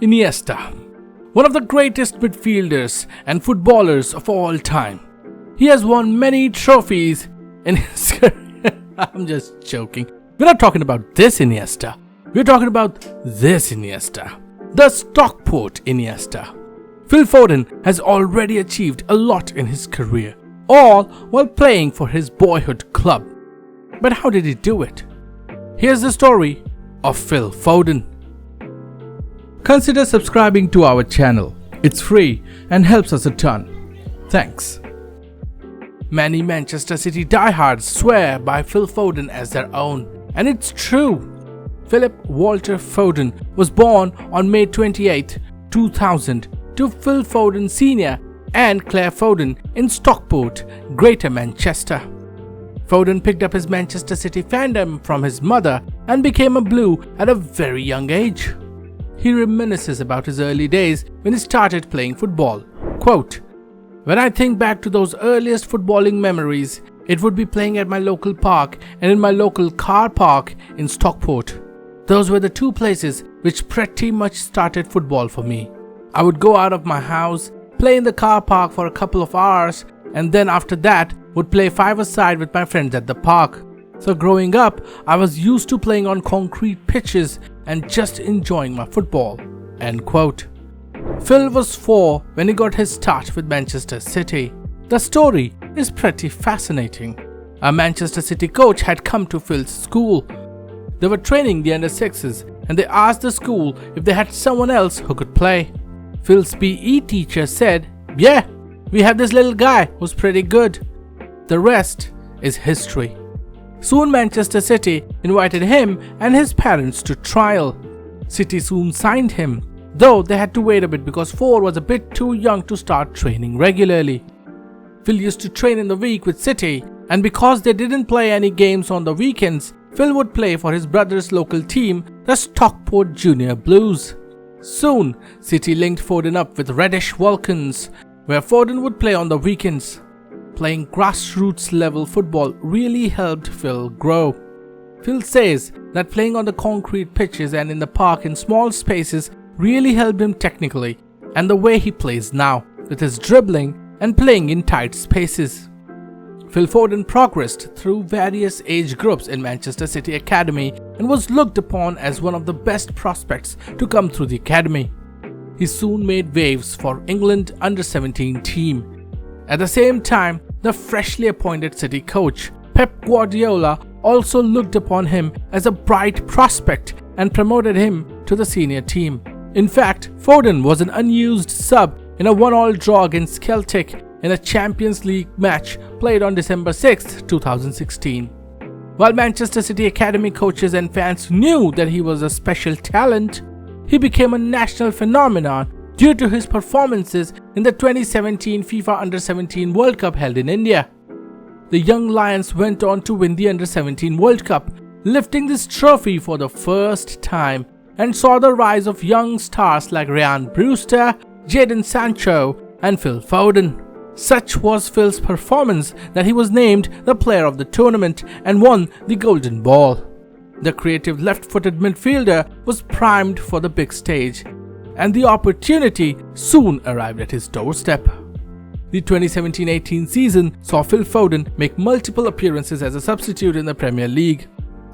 Iniesta, one of the greatest midfielders and footballers of all time. He has won many trophies in his career. I'm just joking. We're not talking about this Iniesta. We're talking about this Iniesta, the Stockport Iniesta. Phil Foden has already achieved a lot in his career, all while playing for his boyhood club. But how did he do it? Here's the story of Phil Foden. Consider subscribing to our channel. It's free and helps us a ton. Thanks. Many Manchester City diehards swear by Phil Foden as their own, and it's true. Philip Walter Foden was born on May 28, 2000 to Phil Foden Sr. and Claire Foden in Stockport, Greater Manchester. Foden picked up his Manchester City fandom from his mother and became a Blue at a very young age. He reminisces about his early days when he started playing football. Quote, "When I think back to those earliest footballing memories, it would be playing at my local park and in my local car park in Stockport. Those were the two places which pretty much started football for me. I would go out of my house, play in the car park for a couple of hours, and then after that would play five-a-side with my friends at the park. So growing up, I was used to playing on concrete pitches and just enjoying my football." End quote. Phil was 4 when he got his start with Manchester City. The story is pretty fascinating. A Manchester City coach had come to Phil's school. They were training the under-6s and they asked the school if they had someone else who could play. Phil's PE teacher said, "Yeah, we have this little guy who's pretty good." The rest is history. Soon Manchester City invited him and his parents to trial. City soon signed him, though they had to wait a bit because 4 was a bit too young to start training regularly. Phil used to train in the week with City, and because they didn't play any games on the weekends, Phil would play for his brother's local team, the Stockport Junior Blues. Soon, City linked Foden up with Reddish Vulcans, where Foden would play on the weekends. Playing grassroots level football really helped Phil grow. Phil says that playing on the concrete pitches and in the park in small spaces really helped him technically, and the way he plays now, with his dribbling and playing in tight spaces. Phil Foden progressed through various age groups in Manchester City Academy and was looked upon as one of the best prospects to come through the academy. He soon made waves for England under-17 team. At the same time, the freshly appointed City coach, Pep Guardiola, also looked upon him as a bright prospect and promoted him to the senior team. In fact, Foden was an unused sub in a 1-1 draw against Celtic in a Champions League match played on December 6, 2016. While Manchester City Academy coaches and fans knew that he was a special talent, he became a national phenomenon due to his performances in the 2017 FIFA Under-17 World Cup held in India. The young Lions went on to win the Under-17 World Cup, lifting this trophy for the first time, and saw the rise of young stars like Ryan Brewster, Jadon Sancho and Phil Foden. Such was Phil's performance that he was named the player of the tournament and won the Golden Ball. The creative left-footed midfielder was primed for the big stage, and the opportunity soon arrived at his doorstep. The 2017-18 season saw Phil Foden make multiple appearances as a substitute in the Premier League.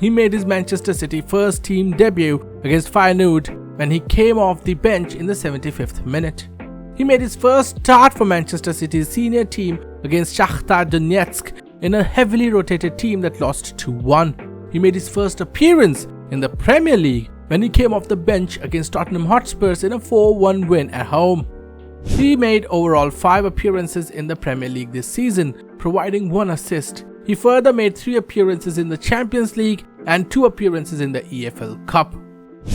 He made his Manchester City first team debut against Feyenoord when he came off the bench in the 75th minute. He made his first start for Manchester City's senior team against Shakhtar Donetsk in a heavily rotated team that lost 2-1. He made his first appearance in the Premier League when he came off the bench against Tottenham Hotspurs in a 4-1 win at home. He made overall 5 appearances in the Premier League this season, providing 1 assist. He further made 3 appearances in the Champions League and 2 appearances in the EFL Cup.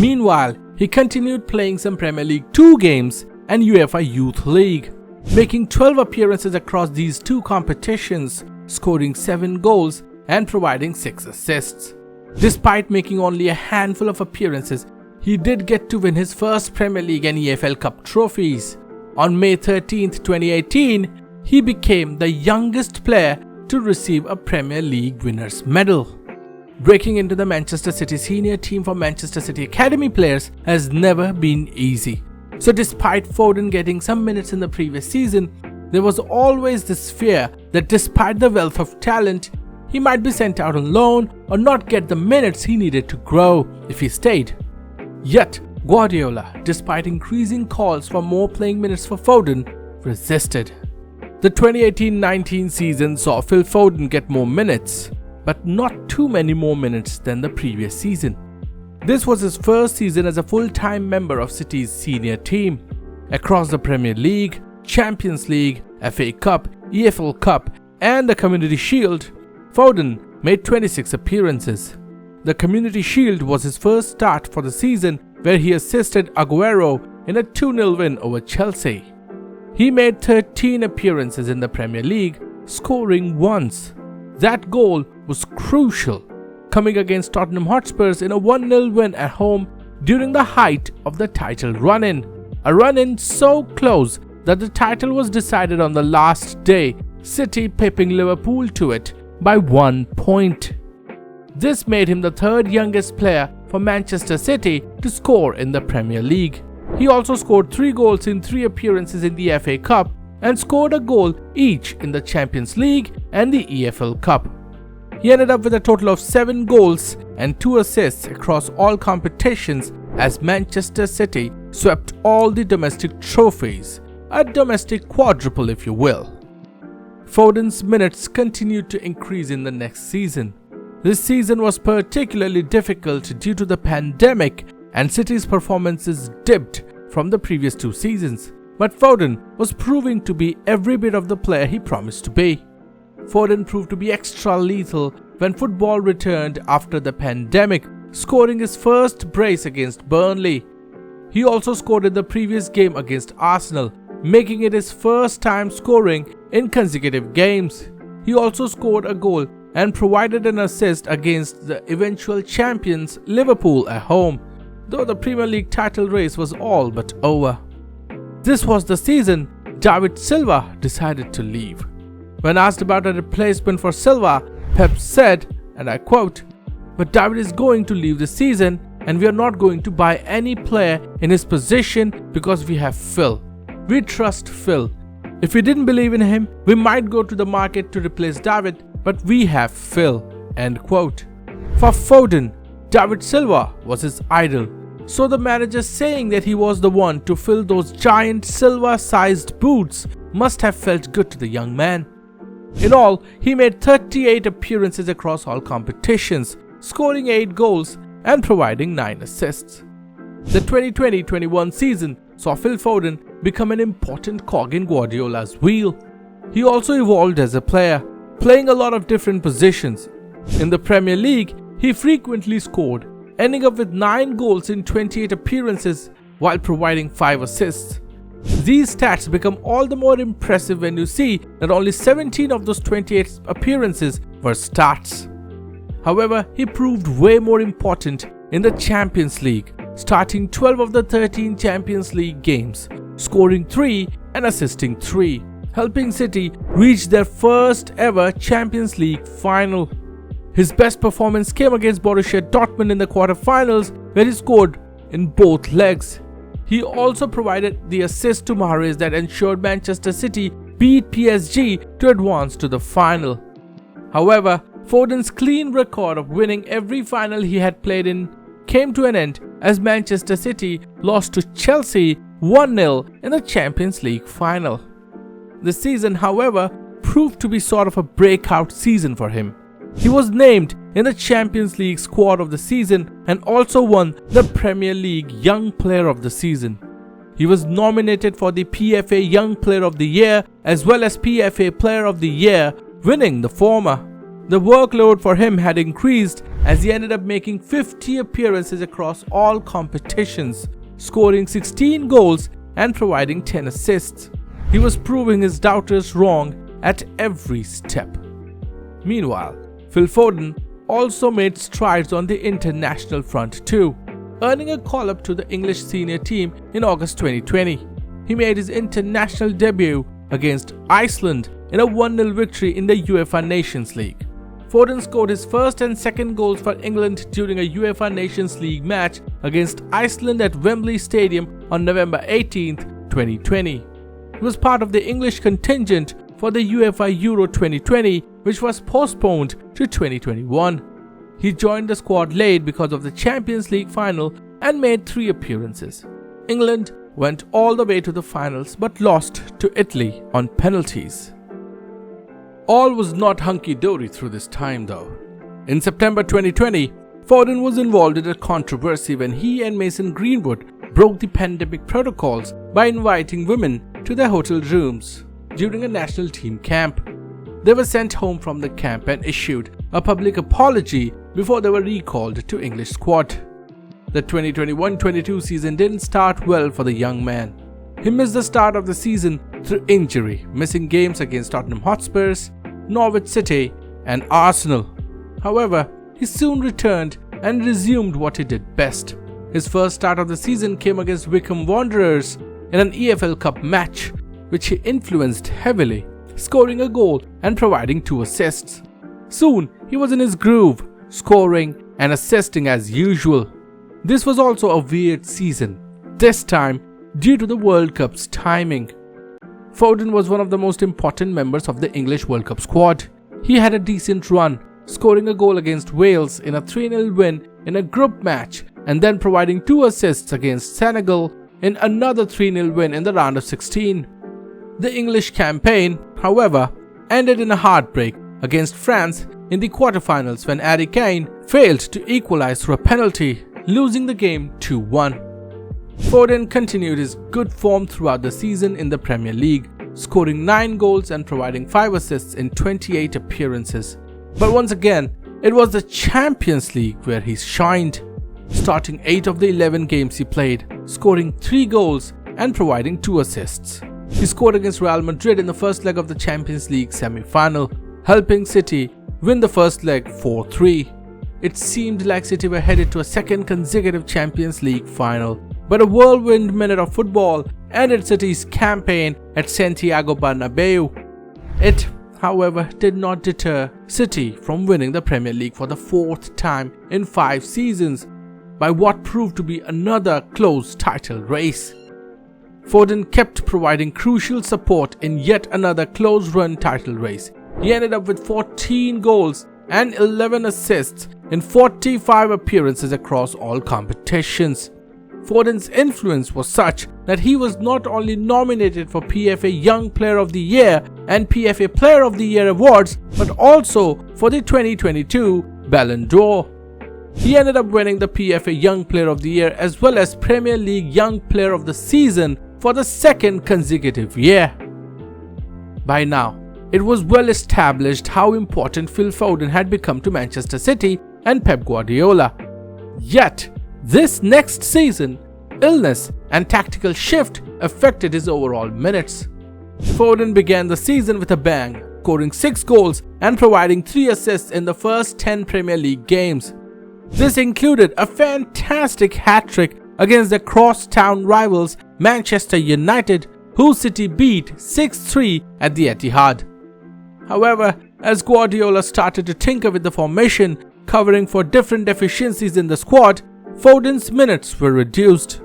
Meanwhile, he continued playing some Premier League 2 games and UEFA Youth League, making 12 appearances across these 2 competitions, scoring 7 goals and providing 6 assists. Despite making only a handful of appearances, he did get to win his first Premier League and EFL Cup trophies. On May 13, 2018, he became the youngest player to receive a Premier League winner's medal. Breaking into the Manchester City senior team for Manchester City Academy players has never been easy. So despite Foden getting some minutes in the previous season, there was always this fear that despite the wealth of talent, he might be sent out on loan or not get the minutes he needed to grow if he stayed. Yet, Guardiola, despite increasing calls for more playing minutes for Foden, resisted. The 2018-19 season saw Phil Foden get more minutes, but not too many more minutes than the previous season. This was his first season as a full-time member of City's senior team. Across the Premier League, Champions League, FA Cup, EFL Cup and the Community Shield, Foden made 26 appearances. The Community Shield was his first start for the season, where he assisted Aguero in a 2-0 win over Chelsea. He made 13 appearances in the Premier League, scoring once. That goal was crucial, coming against Tottenham Hotspurs in a 1-0 win at home during the height of the title run-in. A run-in so close that the title was decided on the last day, City pipping Liverpool to it by 1 point. This made him the third youngest player for Manchester City to score in the Premier League. He also scored 3 goals in 3 appearances in the FA Cup and scored a goal each in the Champions League and the EFL Cup. He ended up with a total of 7 goals and 2 assists across all competitions as Manchester City swept all the domestic trophies, a domestic quadruple if you will. Foden's minutes continued to increase in the next season. This season was particularly difficult due to the pandemic and City's performances dipped from the previous 2 seasons, but Foden was proving to be every bit of the player he promised to be. Foden proved to be extra lethal when football returned after the pandemic, scoring his first brace against Burnley. He also scored in the previous game against Arsenal, making it his first time scoring in consecutive games. He also scored a goal and provided an assist against the eventual champions Liverpool at home, though the Premier League title race was all but over. This was the season David Silva decided to leave. When asked about a replacement for Silva, Pep said, and I quote, "But David is going to leave the season and we are not going to buy any player in his position because we have Phil. We trust Phil. If we didn't believe in him, we might go to the market to replace David, but we have Phil." End quote. For Foden, David Silva was his idol, so the manager saying that he was the one to fill those giant Silva-sized boots must have felt good to the young man. In all, he made 38 appearances across all competitions, scoring 8 goals and providing 9 assists. The 2020-21 season saw Phil Foden become an important cog in Guardiola's wheel. He also evolved as a player, playing a lot of different positions. In the Premier League, he frequently scored, ending up with 9 goals in 28 appearances while providing 5 assists. These stats become all the more impressive when you see that only 17 of those 28 appearances were starts. However, he proved way more important in the Champions League, starting 12 of the 13 Champions League games, scoring 3 and assisting 3, helping City reach their first ever Champions League final. His best performance came against Borussia Dortmund in the quarterfinals, where he scored in both legs. He also provided the assist to Mahrez that ensured Manchester City beat PSG to advance to the final. However, Foden's clean record of winning every final he had played in came to an end as Manchester City lost to Chelsea 1-0 in the Champions League final. The season, however, proved to be sort of a breakout season for him. He was named in the Champions League squad of the season and also won the Premier League Young Player of the Season. He was nominated for the PFA Young Player of the Year as well as PFA Player of the Year, winning the former. The workload for him had increased as he ended up making 50 appearances across all competitions, scoring 16 goals and providing 10 assists. He was proving his doubters wrong at every step. Meanwhile, Phil Foden also made strides on the international front too, earning a call-up to the English senior team in August 2020. He made his international debut against Iceland in a 1-0 victory in the UEFA Nations League. Foden scored his first and second goals for England during a UEFA Nations League match against Iceland at Wembley Stadium on November 18, 2020. He was part of the English contingent for the UEFA Euro 2020, which was postponed to 2021. He joined the squad late because of the Champions League final and made 3 appearances. England went all the way to the finals but lost to Italy on penalties. All was not hunky-dory through this time though. In September 2020, Foden was involved in a controversy when he and Mason Greenwood broke the pandemic protocols by inviting women to their hotel rooms during a national team camp. They were sent home from the camp and issued a public apology before they were recalled to English squad. The 2021-22 season didn't start well for the young man. He missed the start of the season through injury, missing games against Tottenham Hotspurs, Norwich City and Arsenal. However, he soon returned and resumed what he did best. His first start of the season came against Wycombe Wanderers in an EFL Cup match, which he influenced heavily, scoring a goal and providing 2 assists. Soon, he was in his groove, scoring and assisting as usual. This was also a weird season, this time due to the World Cup's timing. Foden was one of the most important members of the English World Cup squad. He had a decent run, scoring a goal against Wales in a 3-0 win in a group match and then providing 2 assists against Senegal in another 3-0 win in the round of 16. The English campaign, however, ended in a heartbreak against France in the quarterfinals when Harry Kane failed to equalize through a penalty, losing the game 2-1. Foden continued his good form throughout the season in the Premier League, scoring 9 goals and providing 5 assists in 28 appearances. But once again, it was the Champions League where he shined, starting 8 of the 11 games he played, scoring 3 goals and providing 2 assists. He scored against Real Madrid in the first leg of the Champions League semi-final, helping City win the first leg 4-3. It seemed like City were headed to a second consecutive Champions League final, but a whirlwind minute of football ended City's campaign at Santiago Bernabeu. It, however, did not deter City from winning the Premier League for the 4th time in 5 seasons by what proved to be another close title race. Foden kept providing crucial support in yet another close-run title race. He ended up with 14 goals and 11 assists in 45 appearances across all competitions. Foden's influence was such that he was not only nominated for PFA Young Player of the Year and PFA Player of the Year awards, but also for the 2022 Ballon d'Or. He ended up winning the PFA Young Player of the Year as well as Premier League Young Player of the Season for the 2nd consecutive year. By now, it was well established how important Phil Foden had become to Manchester City and Pep Guardiola. Yet, this next season, illness and tactical shift affected his overall minutes. Foden began the season with a bang, scoring 6 goals and providing 3 assists in the first 10 Premier League games. This included a fantastic hat-trick against the crosstown rivals Manchester United, who City beat 6-3 at the Etihad. However, as Guardiola started to tinker with the formation, covering for different deficiencies in the squad, Foden's minutes were reduced.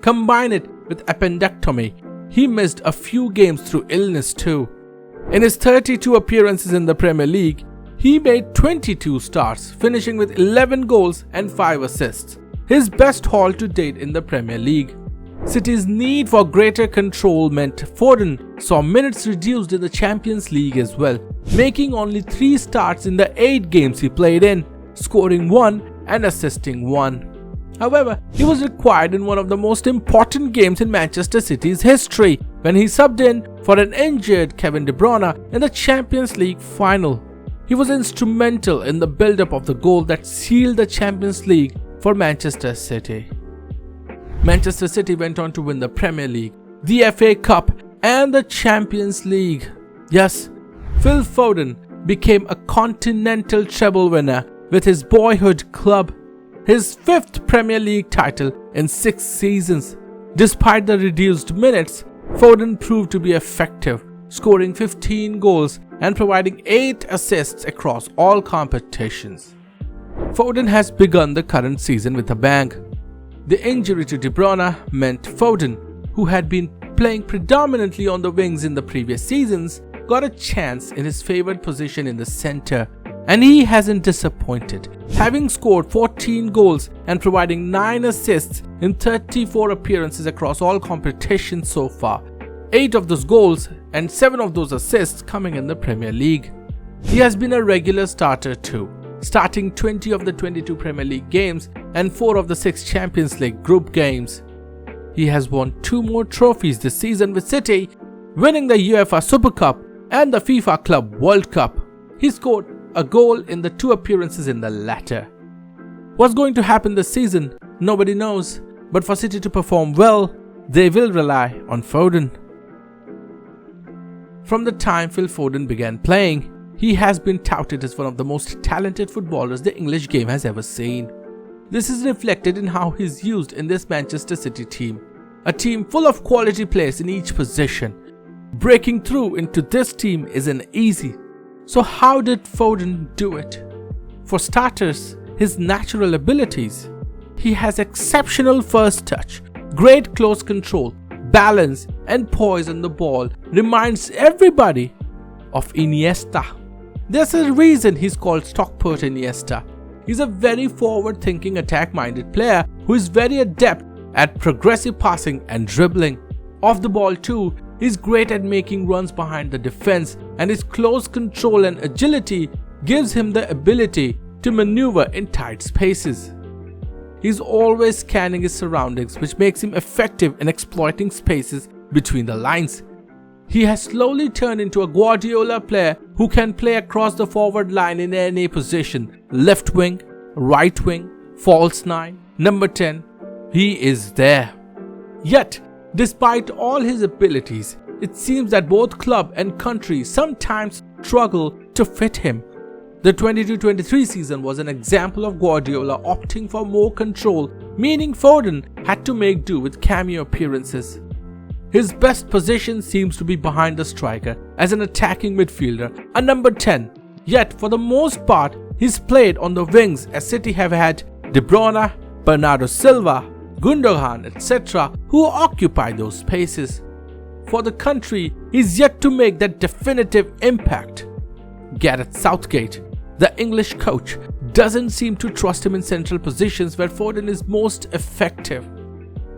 Combine it with appendectomy, he missed a few games through illness too. In his 32 appearances in the Premier League, he made 22 starts, finishing with 11 goals and 5 assists, his best haul to date in the Premier League. City's need for greater control meant Foden saw minutes reduced in the Champions League as well, making only 3 starts in the 8 games he played in, scoring 1 and assisting 1. However, he was required in one of the most important games in Manchester City's history when he subbed in for an injured Kevin De Bruyne in the Champions League final. He was instrumental in the build-up of the goal that sealed the Champions League for Manchester City. Manchester City went on to win the Premier League, the FA Cup and the Champions League. Yes, Phil Foden became a continental treble winner with his boyhood club, his 5th Premier League title in 6 seasons. Despite the reduced minutes, Foden proved to be effective, scoring 15 goals and providing 8 assists across all competitions. Foden has begun the current season with a bang. The injury to De Bruyne meant Foden, who had been playing predominantly on the wings in the previous seasons, got a chance in his favoured position in the centre, and he hasn't disappointed, having scored 14 goals and providing 9 assists in 34 appearances across all competitions so far, 8 of those goals and 7 of those assists coming in the Premier League. He has been a regular starter too, starting 20 of the 22 Premier League games and 4 of the 6 Champions League group games. He has won 2 more trophies this season with City, winning the UEFA Super Cup and the FIFA Club World Cup. He scored a goal in the 2 appearances in the latter. What's going to happen this season? Nobody knows, but for City to perform well, they will rely on Foden. From the time Phil Foden began playing, he has been touted as one of the most talented footballers the English game has ever seen. This is reflected in how he's used in this Manchester City team, a team full of quality players in each position. Breaking through into this team isn't easy. So how did Foden do it? For starters, his natural abilities. He has exceptional first touch, great close control, balance and poise on the ball, reminds everybody of Iniesta. There's a reason he's called Stockport Iniesta. He's a very forward-thinking, attack-minded player who is very adept at progressive passing and dribbling. Off the ball too, he's great at making runs behind the defense, and his close control and agility gives him the ability to maneuver in tight spaces. He's always scanning his surroundings, which makes him effective in exploiting spaces between the lines. He has slowly turned into a Guardiola player who can play across the forward line in any position: left wing, right wing, false 9, number 10. He is there. Yet, despite all his abilities, it seems that both club and country sometimes struggle to fit him. The 22-23 season was an example of Guardiola opting for more control, meaning Foden had to make do with cameo appearances. His best position seems to be behind the striker as an attacking midfielder, a number 10. Yet for the most part, he's played on the wings as City have had De Bruyne, Bernardo Silva, Gundogan, etc. who occupy those spaces. For the country, he's yet to make that definitive impact. Gareth Southgate, the English coach, doesn't seem to trust him in central positions where Foden is most effective.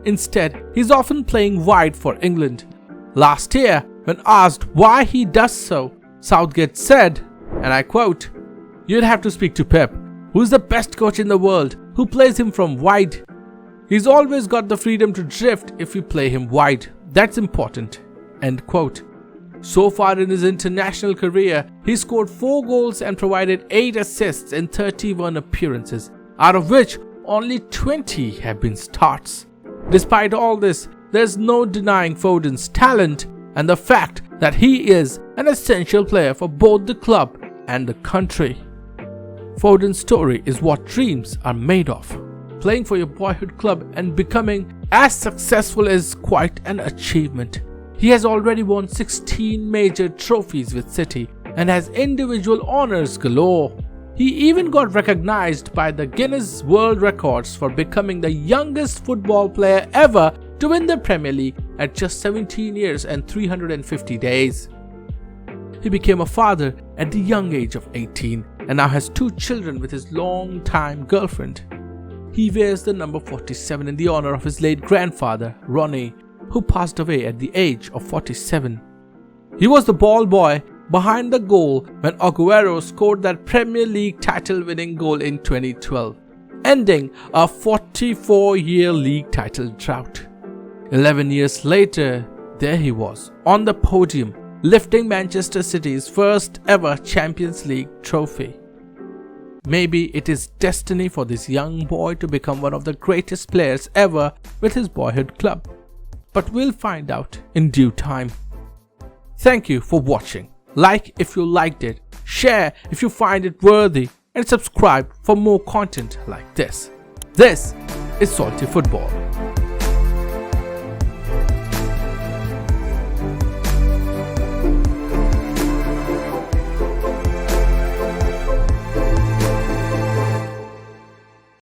Instead, he's often playing wide for England. Last year, when asked why he does so, Southgate said, and I quote, "You'd have to speak to Pep, who's the best coach in the world, who plays him from wide. He's always got the freedom to drift if you play him wide. That's important." End quote. So far in his international career, he scored 4 goals and provided 8 assists in 31 appearances, out of which only 20 have been starts. Despite all this, there's no denying Foden's talent and the fact that he is an essential player for both the club and the country. Foden's story is what dreams are made of. Playing for your boyhood club and becoming as successful is quite an achievement. He has already won 16 major trophies with City and has individual honours galore. He even got recognized by the Guinness World Records for becoming the youngest football player ever to win the Premier League at just 17 years and 350 days. He became a father at the young age of 18 and now has 2 children with his long-time girlfriend. He wears the number 47 in the honor of his late grandfather, Ronnie, who passed away at the age of 47. He was the ball boy behind the goal when Aguero scored that Premier League title-winning goal in 2012, ending a 44-year league title drought. 11 years later, there he was, on the podium, lifting Manchester City's first ever Champions League trophy. Maybe it is destiny for this young boy to become one of the greatest players ever with his boyhood club. But we'll find out in due time. Thank you for watching. Like if you liked it, share if you find it worthy, and subscribe for more content like this. This is Salty Football.